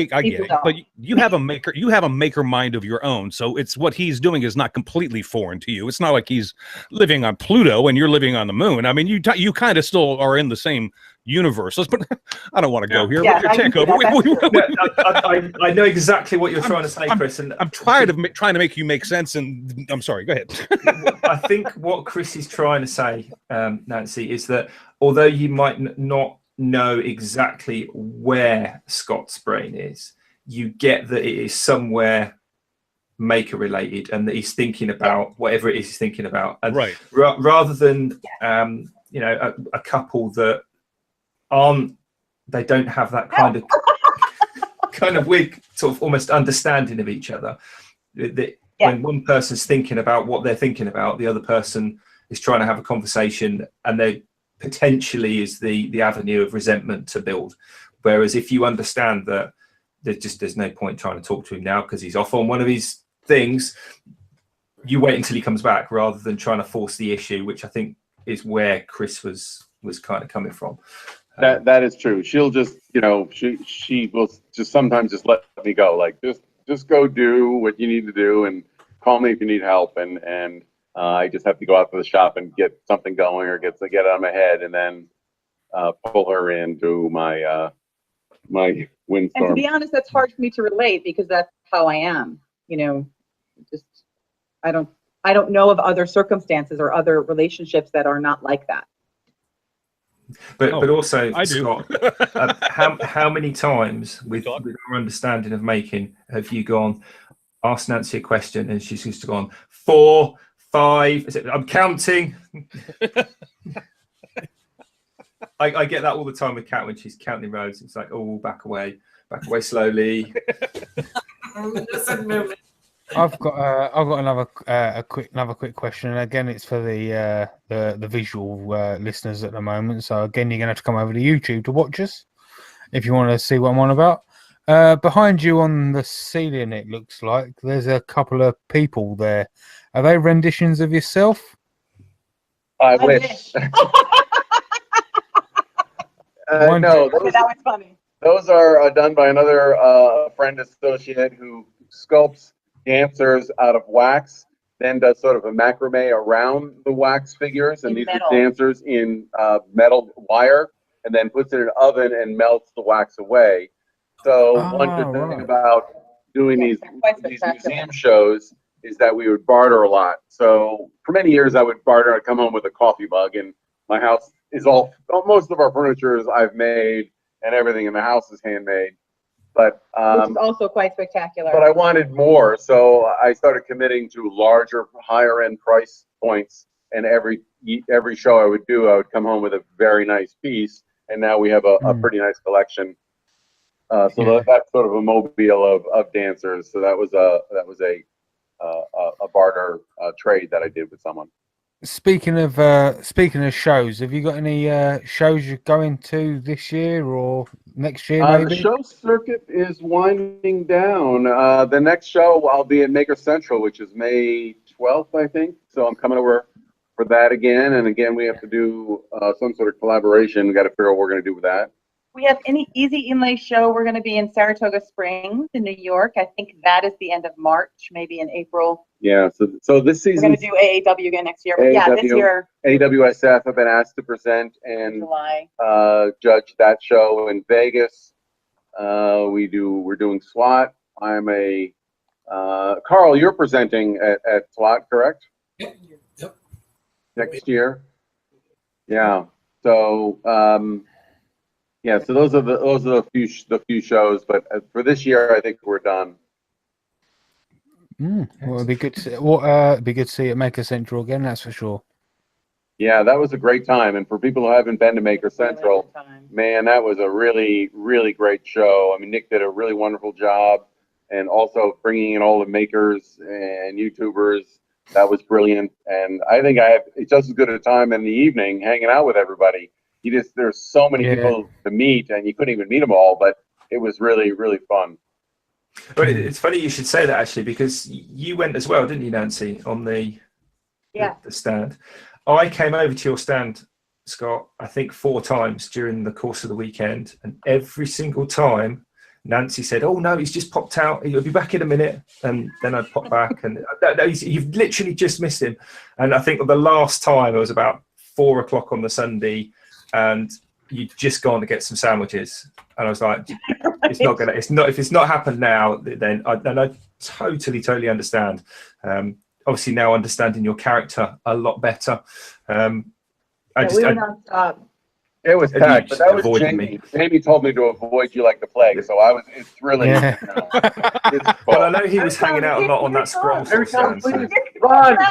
get it, but you have a maker mind of your own. So it's what he's doing is not completely foreign to you. It's not like he's living on Pluto and you're living on the moon. I mean, you kind of still are in the same universe. But I don't want to go here. Take over. I know exactly what you're trying to say, Chris. And I'm tired of trying to make you make sense. And I'm sorry. Go ahead. I think what Chris is trying to say, Nancy, is that although you might not know exactly where Scott's brain is, you get that it is somewhere maker related, and that he's thinking about whatever it is he's thinking about, and right. Rather than a couple that they don't have that kind of weird sort of almost understanding of each other. When one person's thinking about what they're thinking about, the other person is trying to have a conversation, and there potentially is the avenue of resentment to build. Whereas if you understand that there's no point trying to talk to him now because he's off on one of his things, you wait until he comes back rather than trying to force the issue, which I think is where Chris was kind of coming from. That is true. She'll just, she will just sometimes just let me go. Like, just go do what you need to do and call me if you need help. And I just have to go out to the shop and get something going or get it out of my head, and then pull her into my my windstorm. And to be honest, that's hard for me to relate because that's how I am. Just I don't know of other circumstances or other relationships that are not like that. But also, I do. Scott, how many times with our understanding of making have you gone, asked Nancy a question and she's just gone 4, 5? I'm counting. I get that all the time with Kat when she's counting roads. It's like, oh, back away slowly. I've got another quick question, and again, it's for the visual listeners at the moment. So again, you're gonna have to come over to YouTube to watch us if you want to see what I'm on about. Behind you on the ceiling, it looks like there's a couple of people there. Are they renditions of yourself? I wish. No, that was funny. Those are done by another friend associate who sculpts dancers out of wax, then does sort of a macrame around the wax figures, and these are dancers in metal wire, and then puts it in an oven and melts the wax away. So one good thing about doing these museum shows is that we would barter a lot. So for many years I would barter. I'd come home with a coffee mug, and my house is most of our furniture is I've made, and everything in the house is handmade. But which is also quite spectacular. But I wanted more, so I started committing to larger, higher end price points. And every show I would do, I would come home with a very nice piece. And now we have a pretty nice collection. That's sort of a mobile of dancers. So that was a barter trade that I did with someone. Speaking of shows, have you got any shows you're going to this year or next year? Maybe? The show circuit is winding down. The next show I'll be at Maker Central, which is May 12th, I think. So I'm coming over for that again. And again, we have to do some sort of collaboration. We got to figure out what we're going to do with that. We have any Easy Inlay show. We're going to be in Saratoga Springs in New York. I think that is the end of March, maybe in April. Yeah, so this season we're going to do AAW again next year. But yeah, this year AWSF I've been asked to present and judge that show in Vegas. We're doing SWAT. I'm a Carl. You're presenting at SWAT, correct? Yep. Next year. Yeah. So. So those are the few shows, but for this year, I think we're done. Well, it'd be good to see it Maker Central again. That's for sure. Yeah, that was a great time, and for people who haven't been to Maker Central, man, that was a really, really great show. I mean, Nick did a really wonderful job, and also bringing in all the makers and YouTubers. That was brilliant, and I think I have just as good a time in the evening hanging out with everybody. There's so many people to meet, and you couldn't even meet them all, but it was really, really fun. But it's funny you should say that, actually, because you went as well, didn't you, Nancy, on the stand? I came over to your stand, Scott, I think 4 times during the course of the weekend, and every single time Nancy said, "Oh no, he's just popped out. He'll be back in a minute." And then I'd pop back, and you've literally just missed him. And I think the last time it was about 4 o'clock on the Sunday, and you'd just gone to get some sandwiches, and I was like, if it's not happened now, then I totally understand. Obviously now understanding your character a lot better. We were nonstop. It was packed, but that was Jamie. Jamie told me to avoid you like the plague, so it's really. It's well, I know he was hanging out a lot on that scroll. Run.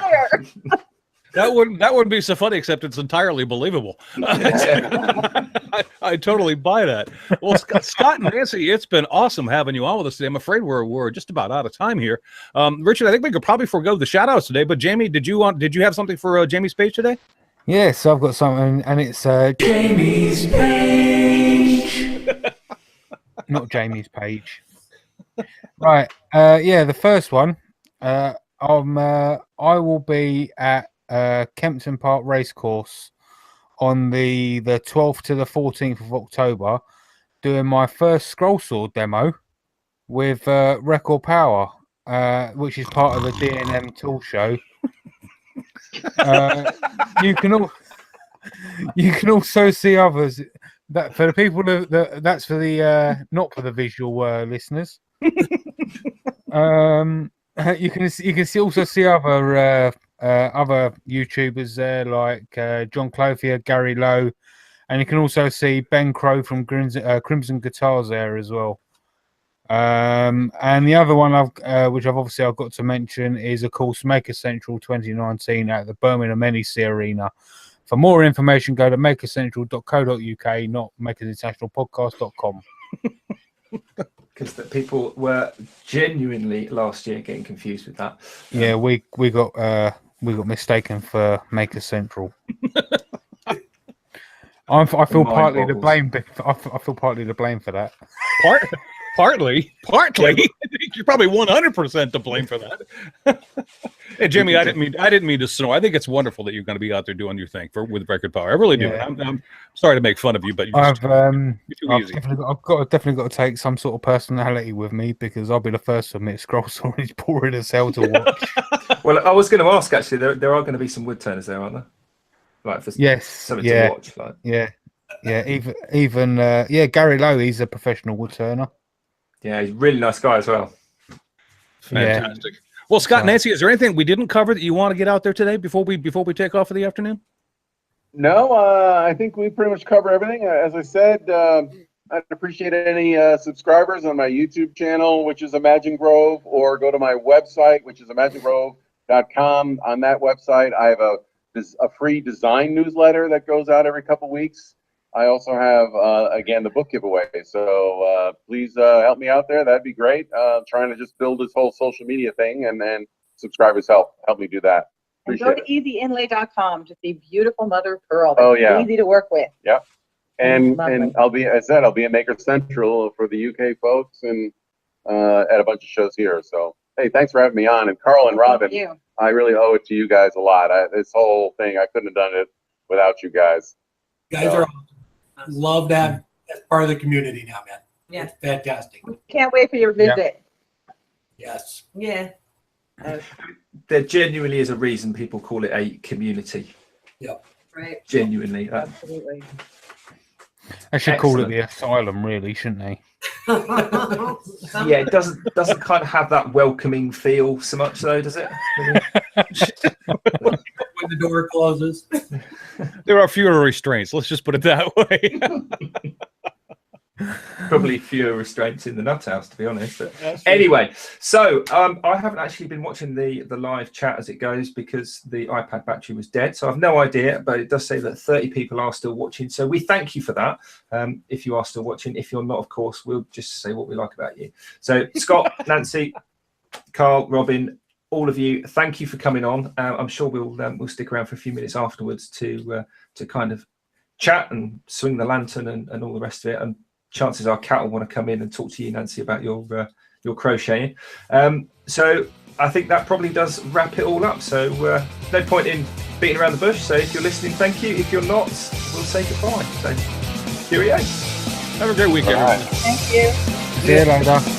That wouldn't be so funny, except it's entirely believable. I totally buy that. Well, Scott and Nancy, it's been awesome having you on with us today. I'm afraid we're just about out of time here. Richard, I think we could probably forego the shout outs today, but Jamie, did you have something for Jamie's page today? Yes, I've got something, and it's Jamie's page. Not Jamie's page. Right. The first one. I will be at Kempton Park Racecourse on the 12th to the 14th of October, doing my first scroll sword demo with Record Power, which is part of the D&M Tool Show. You can also see others. That for the people that's for the not for the visual listeners. You can also see other YouTubers there like John Clothier, Gary Lowe, and you can also see Ben Crow from Crimson Guitars there as well. And the other one which I've got to mention is, of course, Maker Central 2019 at the Birmingham NEC Arena. For more information, go to makercentral.co.uk, not makersinternationalpodcast.com. Because the people were genuinely last year getting confused with that. Yeah, we got mistaken for Maker Central. I feel partly to blame. I feel partly to blame for that. Partly. You're probably 100% to blame for that. Hey, Jimmy, I didn't mean to snore. I think it's wonderful that you're going to be out there doing your thing with Record Power. I really do. Yeah. I'm sorry to make fun of you, but I've easy. definitely got to take some sort of personality with me, because I'll be the first to admit Scroll Sword is boring as hell to watch. Well, I was going to ask, actually, there are going to be some wood turners there, aren't there? Like for something to watch. Like. Yeah. Even Gary Lowe, he's a professional wood turner. Yeah, he's a really nice guy as well. Fantastic. Yeah. Well, Scott, Nancy, is there anything we didn't cover that you want to get out there today before we take off for the afternoon? No, I think we pretty much cover everything. As I said, I'd appreciate any subscribers on my YouTube channel, which is Imagine Grove, or go to my website, which is imaginegrove.com. On that website, I have a free design newsletter that goes out every couple weeks. I also have, again, the book giveaway. So please help me out there. That'd be great. Trying to just build this whole social media thing, and then subscribers help me do that. And go to easyinlay.com to see beautiful mother of pearl. Oh, yeah. Easy to work with. Yeah. And I'll be at Maker Central for the UK folks, and at a bunch of shows here. So, hey, thanks for having me on. And Carl and Robin, I really owe it to you guys a lot. This whole thing, I couldn't have done it without you guys. You guys are awesome. Love that as part of the community now, man. Yeah. It's fantastic. Can't wait for your visit. Yes. Yeah. There genuinely is a reason people call it a community. Yep. Right. Genuinely. Absolutely. I should call it the asylum, really, shouldn't they? Yeah, it doesn't kind of have that welcoming feel so much, though, does it? When the door closes. There are fewer restraints. Let's just put it that way. Probably fewer restraints in the nut house, to be honest. But anyway, so I haven't actually been watching the live chat as it goes, because the iPad battery was dead. So I've no idea, but it does say that 30 people are still watching. So we thank you for that. If you are still watching, if you're not, of course, we'll just say what we like about you. So Scott, Nancy, Carl, Robin, all of you, thank you for coming on. I'm sure we'll stick around for a few minutes afterwards to kind of chat and swing the lantern and all the rest of it. And chances are Kat will want to come in and talk to you, Nancy, about your crocheting. So I think that probably does wrap it all up. So no point in beating around the bush. So if you're listening, thank you. If you're not, we'll say goodbye. So cheerio. Have a great weekend, everyone. Thank you. See you later.